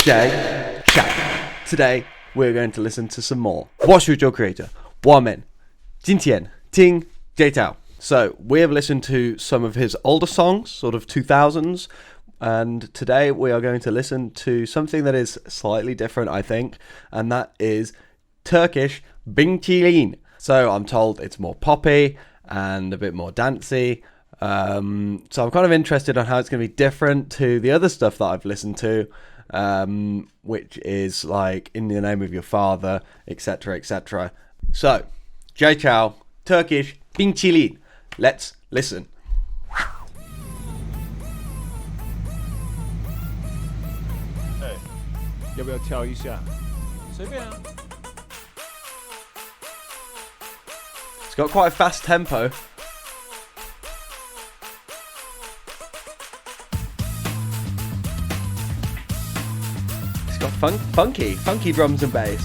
J Chou. Today we're going to listen to some more. 我是Joe Creator. 我们今天听 J Chou. So we have listened to some of his older songs, sort of 2000s, and today we are going to listen to something that is slightly different, I think, and that is Turkish Bintilin. So I'm told it's more poppy and a bit more dancey. So I'm kind of interested on how it's going to be different to the other stuff that I've listened to, which is like In the Name of Your Father, etc., etc. So, J Chou, Turkish Bintilin. Let's listen. Hey, 要不要跳一下？随便啊。It's got quite a fast tempo. It's got funky drums and bass.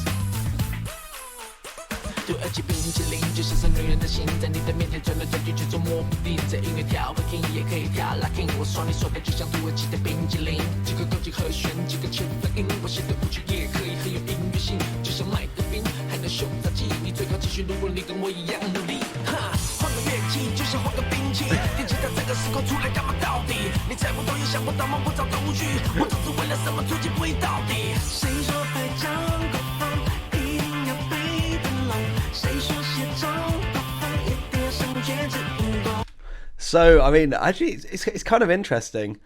就而且冰淇淋就像是女人的心，在你的面前转来转去，却捉摸不定。这音乐跳不停也可以跳 locking， 我说你说的就像土耳其的冰淇淋，几个高级和弦，几个切分音，我写的舞曲也可以很有音乐性，就像麦克冰，还能秀杂技。你最好继续，如果你跟我一样努力，哈，换个乐器就像换个兵器，电吉他这个时候出来干嘛到底？你猜不透也想不到，摸不着头绪，我都是为了什么突击不一到底？谁说拍张国风一定要被灯笼？谁说写照国风一定要上街子运动？ So, I mean, actually, it's kind of interesting.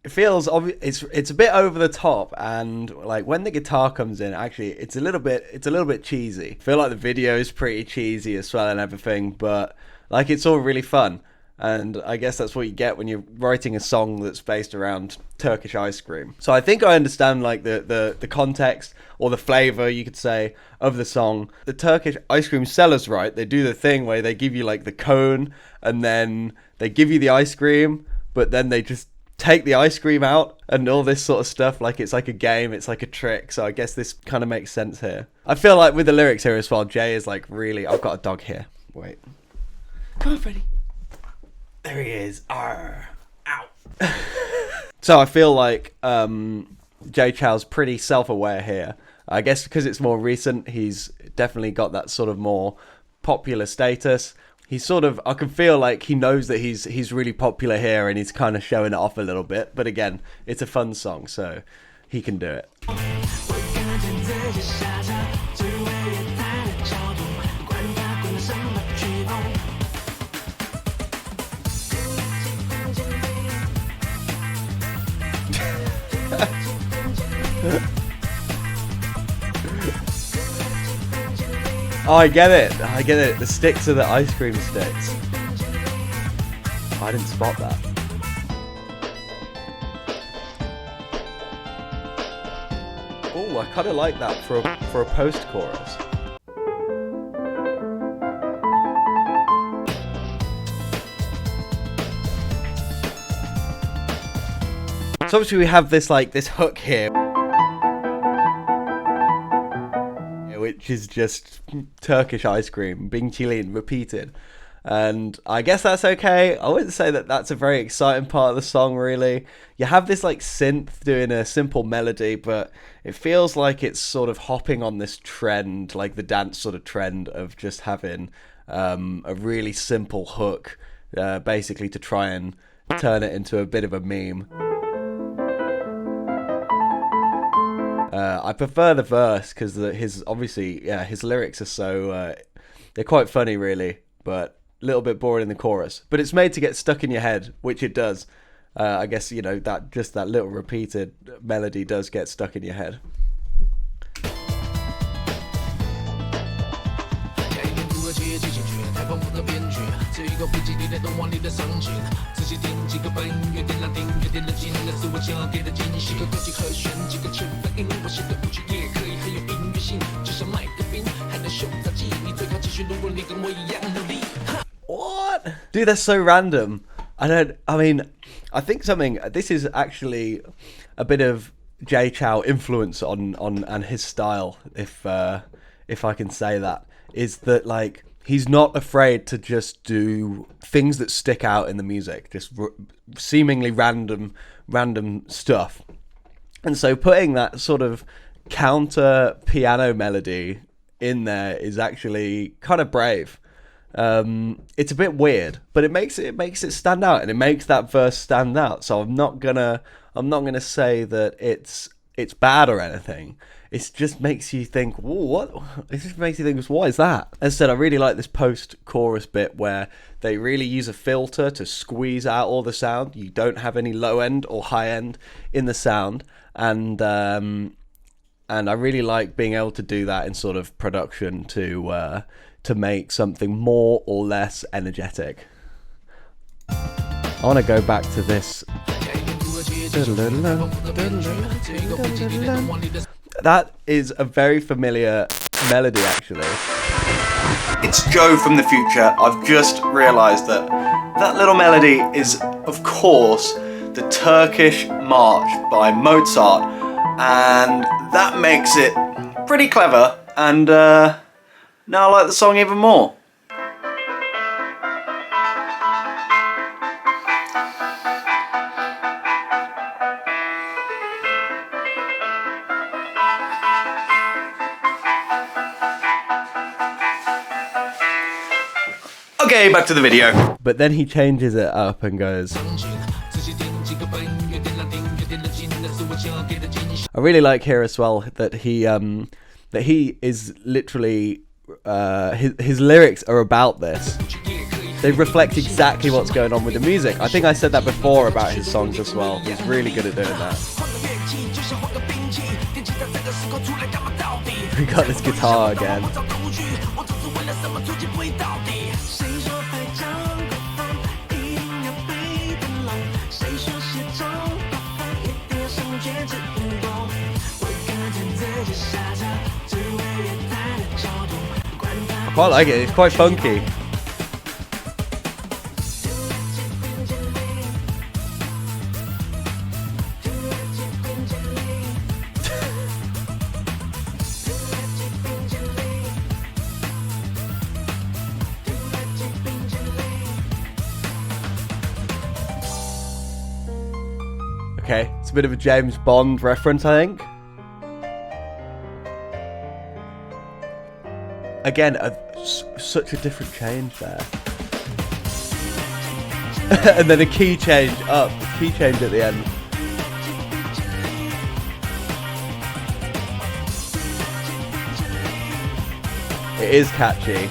It feels it's a bit over the top, and like when the guitar comes in, actually, it's a little bit cheesy. I feel like the video is pretty cheesy as well and everything, but like it's all really fun. And I guess that's what you get when you're writing a song that's based around Turkish ice cream. So I think I understand like the context or the flavor, you could say, of the song. The Turkish ice cream sellers, right? They do the thing where they give you like the cone and then they give you the ice cream, but then they just take the ice cream out and all this sort of stuff. Like it's like a game, it's like a trick. So I guess this kind of makes sense here. I feel like with the lyrics here as well, Jay is like really, I've got a dog here. Wait. Come on, Freddy. There he is. Arr. Ow. So I feel like J Chou's pretty self-aware here. I guess because it's more recent, he's definitely got that sort of more popular status. He's sort of, I can feel like he knows that he's really popular here and he's kind of showing it off a little bit. But again, it's a fun song, so he can do it. Oh, I get it. The sticks are the ice cream sticks. I didn't spot that. Oh, I kind of like that for a post-chorus. So obviously we have this hook here, which is just Turkish ice cream, Bintilin, repeated. And I guess that's okay. I wouldn't say that that's a very exciting part of the song, really. You have this like synth doing a simple melody, but it feels like it's sort of hopping on this trend, like the dance sort of trend of just having a really simple hook, basically to try and turn it into a bit of a meme. I prefer the verse because his lyrics are so they're quite funny, really, but a little bit boring in the chorus. But it's made to get stuck in your head, which it does. I guess that little repeated melody does get stuck in your head. What? Dude, that's so random. I think this is actually a bit of J Chou influence on and his style, if I can say that, is that like he's not afraid to just do things that stick out in the music, just seemingly random stuff. And so putting that sort of counter piano melody in there is actually kind of brave. It's a bit weird, but it makes it stand out, and it makes that verse stand out. So I'm not gonna say that it's bad or anything. It just makes you think, what? It just makes you think, what is that? As I said, I really like this post-chorus bit where they really use a filter to squeeze out all the sound. You don't have any low end or high end in the sound, and I really like being able to do that in sort of production to make something more or less energetic. I want to go back to this. That is a very familiar melody, actually. It's Chou from the future. I've just realised that that little melody is, of course, the Turkish March by Mozart, and that makes it pretty clever, and now I like the song even more. Okay, back to the video. But then he changes it up and goes. I really like here as well that he is literally his lyrics are about this. They reflect exactly what's going on with the music. I think I said that before about his songs as well. He's really good at doing that. We got this guitar again. I quite like it, it's quite funky. Okay, it's a bit of a James Bond reference, I think. Again, such a different change there. And then a key change up, key change at the end. It is catchy.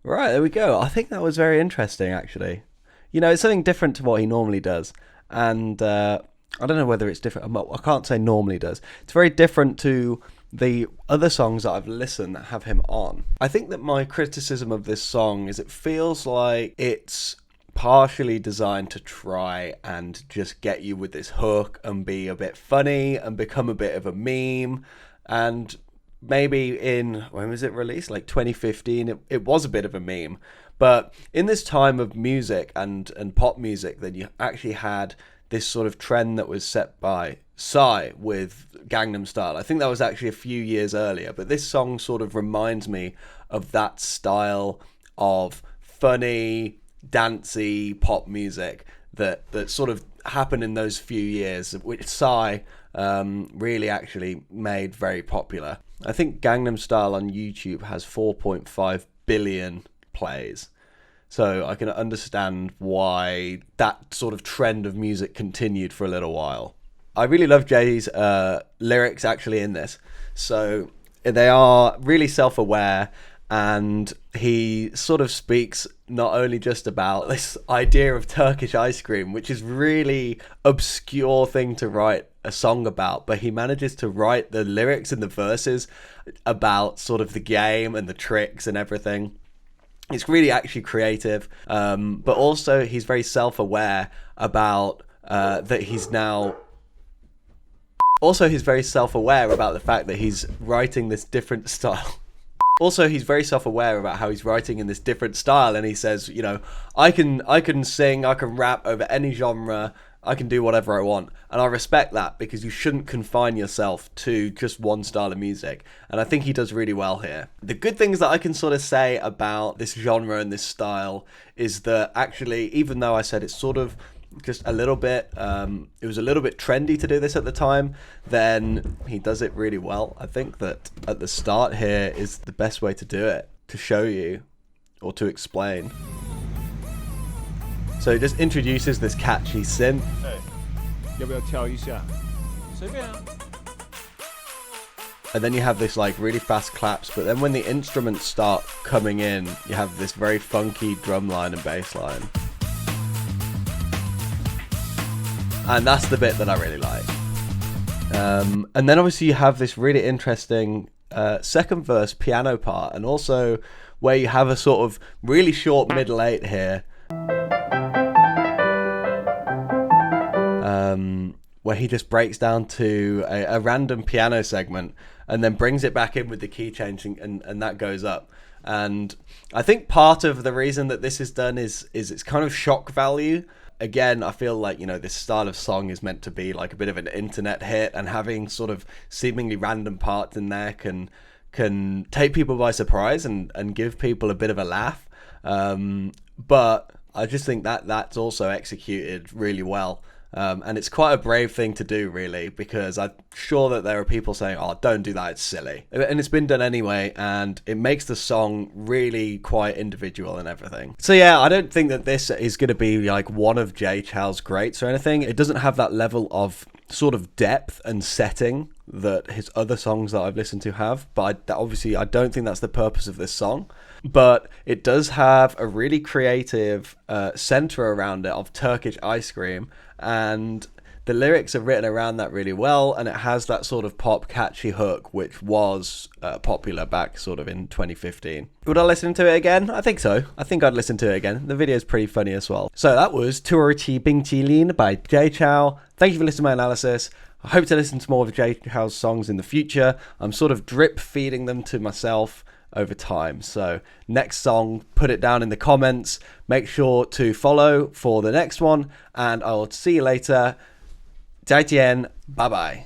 Right, there we go. I think that was very interesting, actually. You know, it's something different to what he normally does. And I don't know whether it's different. I can't say normally does. It's very different to the other songs that I've listened that have him on. I think that my criticism of this song is it feels like it's partially designed to try and just get you with this hook and be a bit funny and become a bit of a meme. And maybe when was it released? Like 2015, it was a bit of a meme. But in this time of music and pop music, then you actually had this sort of trend that was set by Psy with Gangnam Style. I think that was actually a few years earlier, but this song sort of reminds me of that style of funny, dancey pop music that sort of happened in those few years, which Psy really actually made very popular. I think Gangnam Style on YouTube has 4.5 billion plays. So I can understand why that sort of trend of music continued for a little while. I really love Jay's lyrics actually in this. So they are really self-aware, and he sort of speaks not only just about this idea of Turkish ice cream, which is really obscure thing to write a song about, but he manages to write the lyrics and the verses about sort of the game and the tricks and everything. It's really actually creative, but also he's very self-aware about that he's now... Also, he's very self-aware about the fact that he's writing this different style. Also, he's very self-aware about how he's writing in this different style, and he says, you know, I can sing, I can rap over any genre, I can do whatever I want. And I respect that, because you shouldn't confine yourself to just one style of music. And I think he does really well here. The good things that I can sort of say about this genre and this style is that actually, even though I said it's sort of just a little bit, it was a little bit trendy to do this at the time, then he does it really well. I think that at the start here is the best way to do it, to show you or to explain. So it just introduces this catchy synth. 要不要跳一下？随便啊。 And then you have this like really fast claps, but then when the instruments start coming in, you have this very funky drum line and bass line. And that's the bit that I really like. And then obviously you have this really interesting second verse piano part, and also where you have a sort of really short middle eight here. Where he just breaks down to a random piano segment and then brings it back in with the key change, and that goes up. And I think part of the reason that this is done is it's kind of shock value. Again, I feel like, you know, this style of song is meant to be like a bit of an internet hit, and having sort of seemingly random parts in there can take people by surprise and give people a bit of a laugh. But I just think that that's also executed really well. And it's quite a brave thing to do, really, because I'm sure that there are people saying, oh, don't do that, it's silly. And it's been done anyway, and it makes the song really quite individual and everything. So yeah, I don't think that this is going to be like one of Jay Chou's greats or anything. It doesn't have that level of sort of depth and setting that his other songs that I've listened to have, but obviously I don't think that's the purpose of this song. But it does have a really creative center around it of Turkish Icecream, and the lyrics are written around that really well, and it has that sort of pop catchy hook which was popular back sort of in 2015. Would I listen to it again? I think so. I think I'd listen to it again. The video is pretty funny as well. So that was Turkish Icecream by Jay Chou. Thank you for listening to my analysis. I hope to listen to more of Jay Chou's songs in the future. I'm sort of drip feeding them to myself over time. So next song, put it down in the comments. Make sure to follow for the next one, and I'll see you later. 再见, bye bye.